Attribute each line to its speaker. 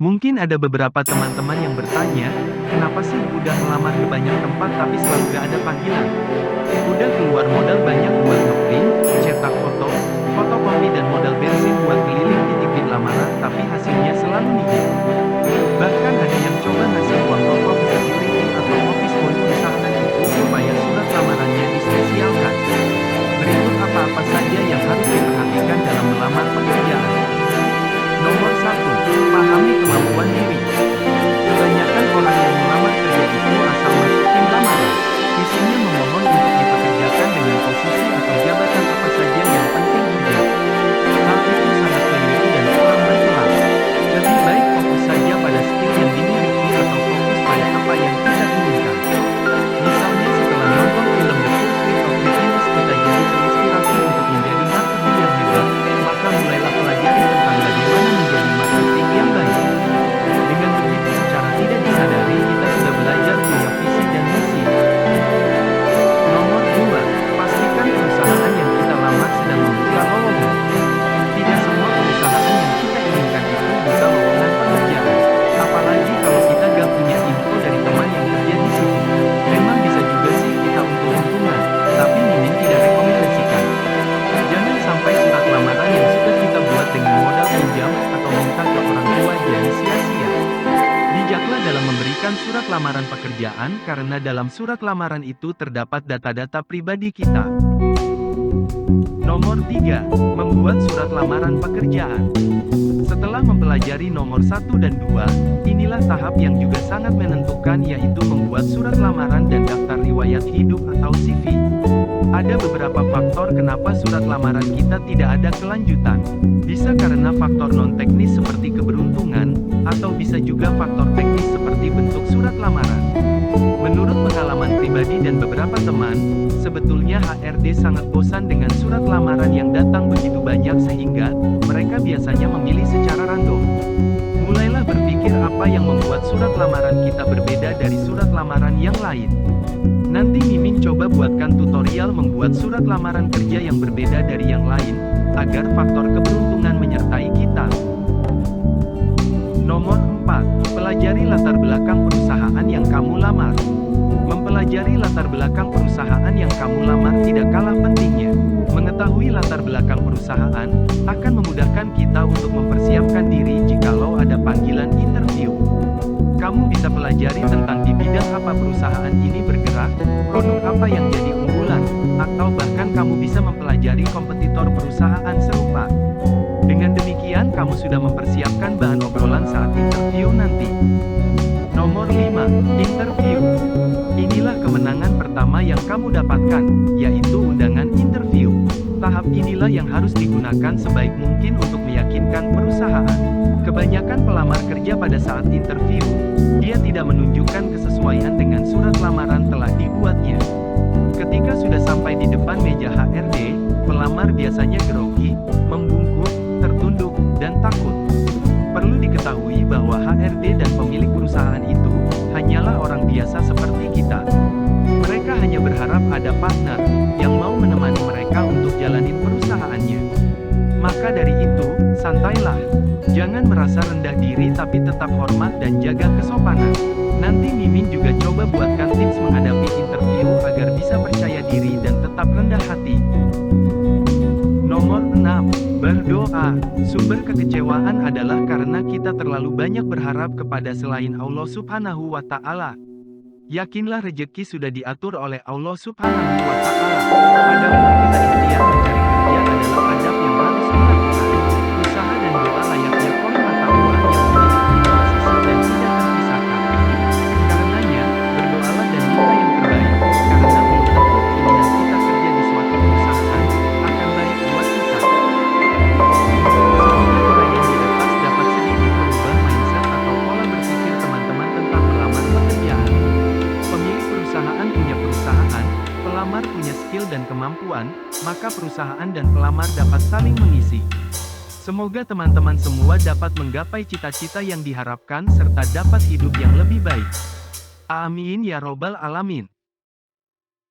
Speaker 1: Mungkin ada beberapa teman-teman yang bertanya, kenapa sih udah melamar ke banyak tempat tapi selalu gak ada panggilan? Udah keluar modal banyak buat ngeprint, cetak foto, fotokopi dan modal bensin buat keliling titik-titik lamaran tapi hasilnya selalu nihil. Bahkan ada yang coba ngasih uang rokok ke security atau office boy perusahaan itu supaya surat lamarannya dispesialkan. Berikut apa-apa saja yang harus diperhatikan dalam melamar pekerjaan. Nomor 1. Pahami kemampuan diri. Kebanyakan orang yang melamar kerja itu asal masukin lamaran. Isinya memohon untuk dipekerjakan dengan posisi atau jabatan apa saja yang penting hijau. Hal itu sangat keliru dan kurang berkelas. Lebih baik fokus saja pada skill yang dimiliki atau fokus pada apa yang kita inginkan. Misalnya setelah nonton film The Pursuit of Happiness kita jadi terinspirasi untuk menjadi marketing yang hebat, maka mulailah pelajari tentang bagaimana menjadi marketing yang baik. Dengan begitu secara tidak disadari kita sudah belajar punya visi dan misi. Nomor 2. Pastikan perusahaan yang kita lamar sedang membuka lowongan. Tidak semua perusahaan yang kita inginkan itu buka lowongan pekerjaan. Apalagi kalau kita gak punya info dari teman yang kerja di situ. Memang bisa juga sih kita untung-untungan, tapi Mimin tidak rekomendasikan. Jangan sampai surat lamaran yang sudah kita buat dengan modal pinjam atau minta ke orang tua jadi sia-sia. Bijaklah dalam memberikan surat lamaran pekerjaan karena dalam surat lamaran itu terdapat data-data pribadi kita. Nomor 3. Membuat surat lamaran pekerjaan. Setelah mempelajari nomor 1 dan 2, inilah tahap yang juga sangat menentukan yaitu membuat surat lamaran dan daftar riwayat hidup atau CV. Ada beberapa faktor kenapa surat lamaran kita tidak ada kelanjutan. Bisa karena faktor non-teknis seperti keberuntungan, atau bisa juga faktor teknis seperti bentuk surat lamaran. Menurut pengalaman pribadi dan beberapa teman, sebetulnya HRD sangat bosan dengan surat lamaran yang datang begitu banyak sehingga mereka biasanya memilih secara random. Mulailah berpikir apa yang membuat surat lamaran kita berbeda dari surat lamaran yang lain. Nanti Mimin coba buatkan tutorial membuat surat lamaran kerja yang berbeda dari yang lain, agar faktor keberuntungan menyertai kita. Nomor 4. Pelajari latar belakang perusahaan yang kamu lamar. Mempelajari latar belakang perusahaan yang kamu lamar tidak kalah pentingnya. Mengetahui latar belakang perusahaan akan memudahkan kita untuk mempersiapkan diri jikalau ada panggilan interview. Kamu bisa pelajari tentang di bidang apa perusahaan ini bergerak, produk apa yang jadi unggulan, atau bahkan kamu bisa mempelajari kompetitor perusahaan serupa. Dengan demikian kamu sudah mempersiapkan bahan obrolan saat interview nanti. Nomor 5. Interview. Inilah kemenangan pertama yang kamu dapatkan, yaitu undangan interview. Tahap inilah yang harus digunakan sebaik mungkin untuk meyakinkan perusahaan. Kebanyakan pelamar kerja pada saat interview, dia tidak menunjukkan kesesuaian dengan surat lamaran telah dibuatnya. Ketika sudah sampai di depan meja HRD, pelamar biasanya grogi, membungkuk, tertunduk, dan takut. Perlu diketahui bahwa HRD dan pemilik perusahaan itu hanyalah orang biasa seperti kita. Mereka hanya berharap ada partner yang mau menemani mereka untuk jalanin perusahaannya. Maka dari itu, santailah. Jangan merasa rendah diri tapi tetap hormat dan jaga kesopanan. Nanti Mimin juga coba buatkan tips menghadapi interview agar bisa percaya diri dan tetap rendah hati. Nomor 6. Berdoa. Sumber kekecewaan adalah karena kita terlalu banyak berharap kepada selain Allah Subhanahu wa Ta'ala. Yakinlah rejeki sudah diatur oleh Allah Subhanahu wa Ta'ala. Adapun kita ikhtiar mencari kerja adalah adab yang harus dilakukan. Usaha dan doa layaknya pohon mata uang yang memiliki dua sisi dan tidak terpisahkan. Karenanya, berdoalah dan minta yang terbaik, karena belum tentu keinginan kita kerja di suatu perusahaan akan baik buat kita. Semoga uraian di atas dapat sedikit merubah mindset atau pola berpikir teman-teman tentang melamar pekerjaan. Pemilik perusahaan punya perusahaan, pelamar punya skill dan kemampuan, maka perusahaan dan pelamar dapat saling mengisi. Semoga teman-teman semua dapat menggapai cita-cita yang diharapkan serta dapat hidup yang lebih baik. Amin ya robbal alamin.